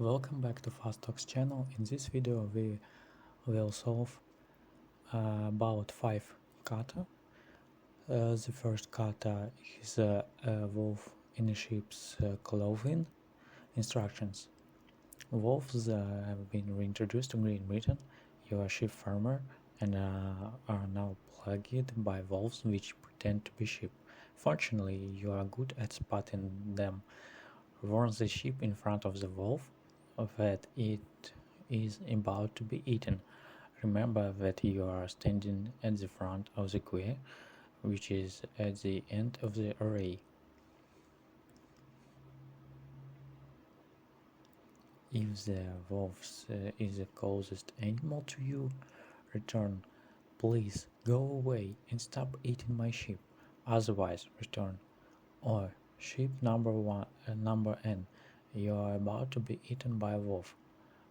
Welcome back to FuzeTox channel. In this video we will solve about 5 kata. The first kata is a wolf in a sheep's clothing. Instructions. Wolves have been reintroduced to Great Britain. You are a sheep farmer and are now plagued by wolves which pretend to be sheep. Fortunately, you are good at spotting them. Warn the sheep in front of the wolf that it is about to be eaten. Remember that you are standing at the front of the square, which is at the end of the array. If the wolf is the closest animal to you, return, "Please go away and stop eating my sheep." Otherwise, return, "Or sheep number N, you are about to be eaten by a wolf,"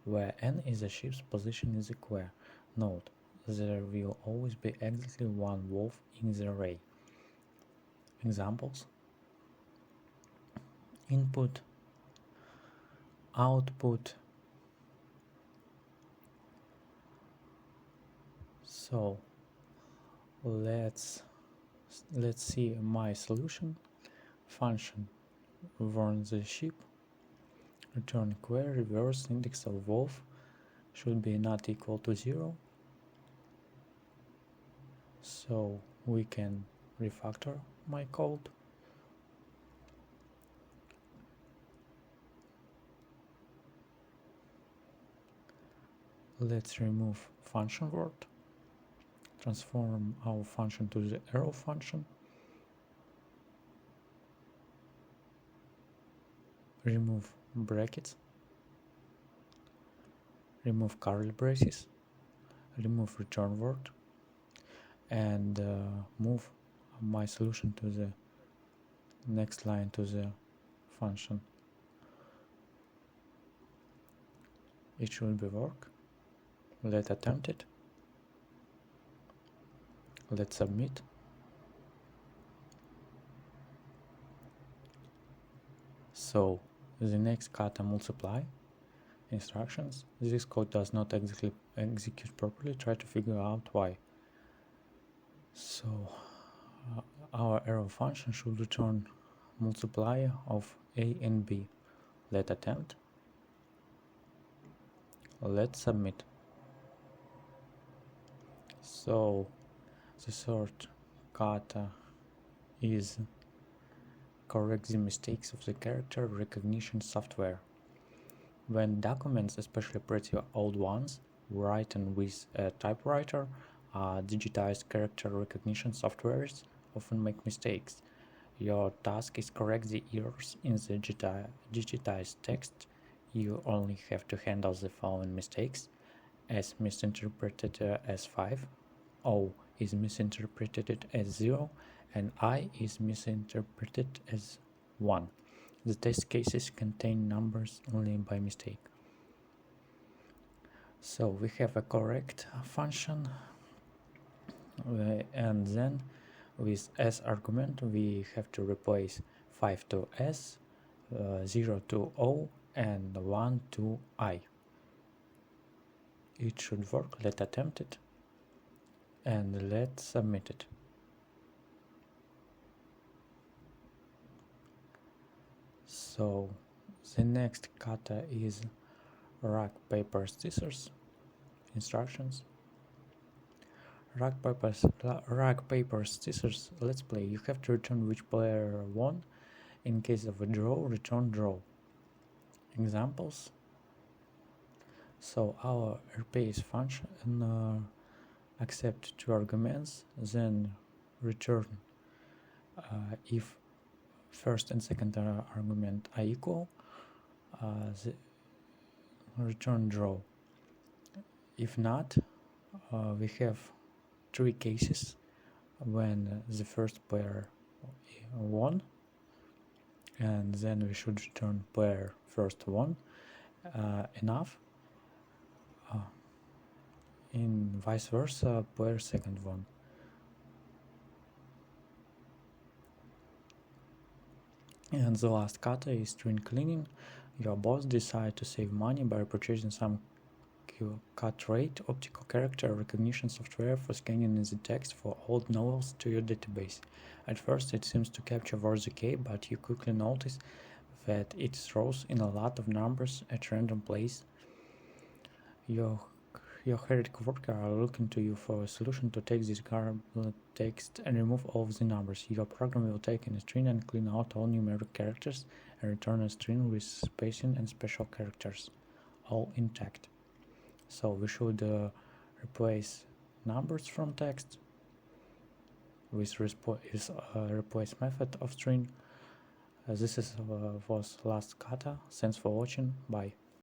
where N is the sheep's position in the square. Note, there will always be exactly one wolf in the array. Examples: input, output. So let's see my solution. Function: warn the sheep, return query, reverse index of wolf should be not equal to 0. So we can refactor my code. Let's remove function word, transform our function to the arrow function, remove brackets, remove curly braces, remove return word, and move my solution to the next line to the function. It should be work. Let's attempt it. Let's submit. So the next kata multiply. Instructions: this code does not execute properly. Try to figure out why. So our arrow function should return multiplier of A and B. Let's attempt. Let's submit. So the third kata is correct the mistakes of the character recognition software. When documents, especially pretty old ones, written with a typewriter, digitized character recognition softwares often make mistakes. Your task is correct the errors in the digitized text. You only have to handle the following mistakes: S misinterpreted as 5, O is misinterpreted as 0, and I is misinterpreted as 1. The test cases contain numbers only by mistake. So we have a correct function, and then with S argument we have to replace 5 to S, 0 to O, and 1 to I. It should work. Let's attempt it and let's submit it. So the next kata is rock, paper, scissors. Instructions: rock, paper, scissors. Let's play. You have to return which player won. In case of a draw, return draw. Examples: so our RPS function accept 2 arguments, then return if first and second argument are equal, return draw. If not, we have 3 cases when the first player won, and then we should return player first won, enough. In vice versa, player second won. And the last kata is string cleaning. Your boss decided to save money by purchasing some cut rate optical character recognition software for scanning in the text for old novels to your database. At first it seems to capture words okay, but you quickly notice that it throws in a lot of numbers at random place. Your hired coworker are looking to you for a solution to take this garbled text and remove all of the numbers. Your program will take in a string and clean out all numeric characters and return a string with spacing and special characters, all intact. So we should replace numbers from text with replace method of string. This was last kata. Thanks for watching. Bye.